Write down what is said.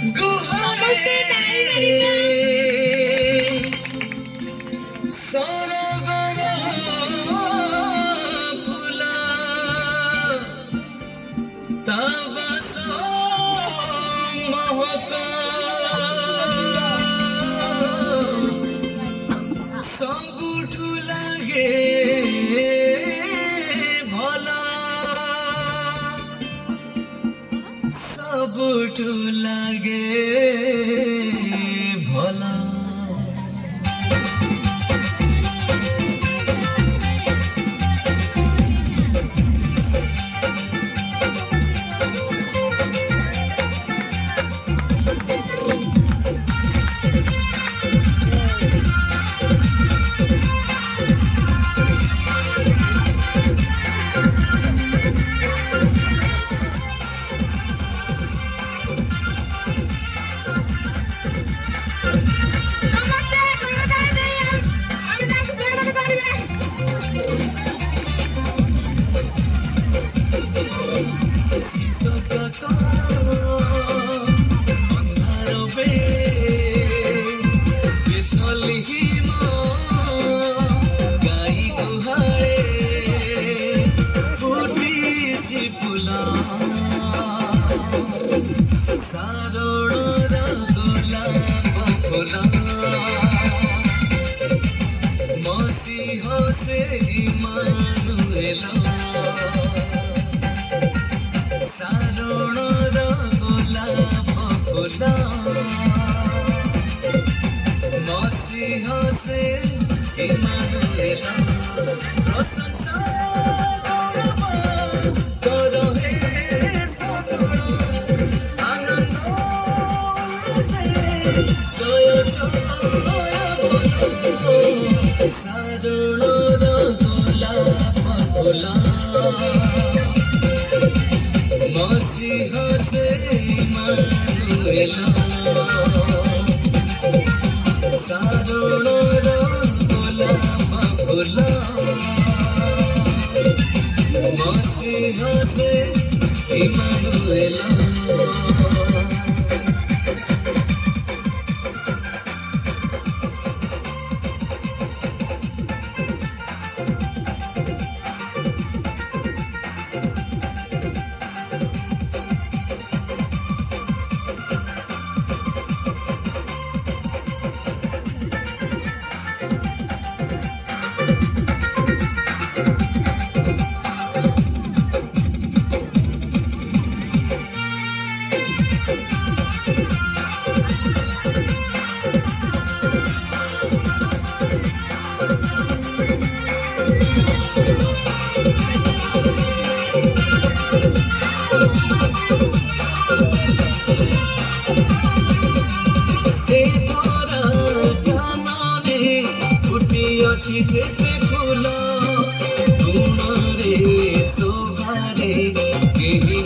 ସମସ୍ତେ ଜାଣିପାରିବେ। ସବୁଠୁ ଲାଗେ ଭଲ ସବୁଠୁ ଲାଗେ ଭଲ ସାରଣର ଗୋଲାପ ଫୁଲ ମସିହ ସେଇ ମାନୁଏଲ ସାରଣର ଗୋଲାପ ଫୁଲ ମସିହ ସେଇ ମାନୁଏଲ ପ୍ରଶଂସା କର ହେ ସକଳ ସାରଣର ଗୋଲାପ ଫୁଲ ମସିହ ସେଇ ମାନୁଏଲ ସାରଣର ଗୋଲାପ ଫୁଲ ମସିହ ସେଇ ମାନୁଏଲ ଅଛି ଯେତେ ଫୁଲ ଗୁଣରେ ଶୋଭାରେ କେହି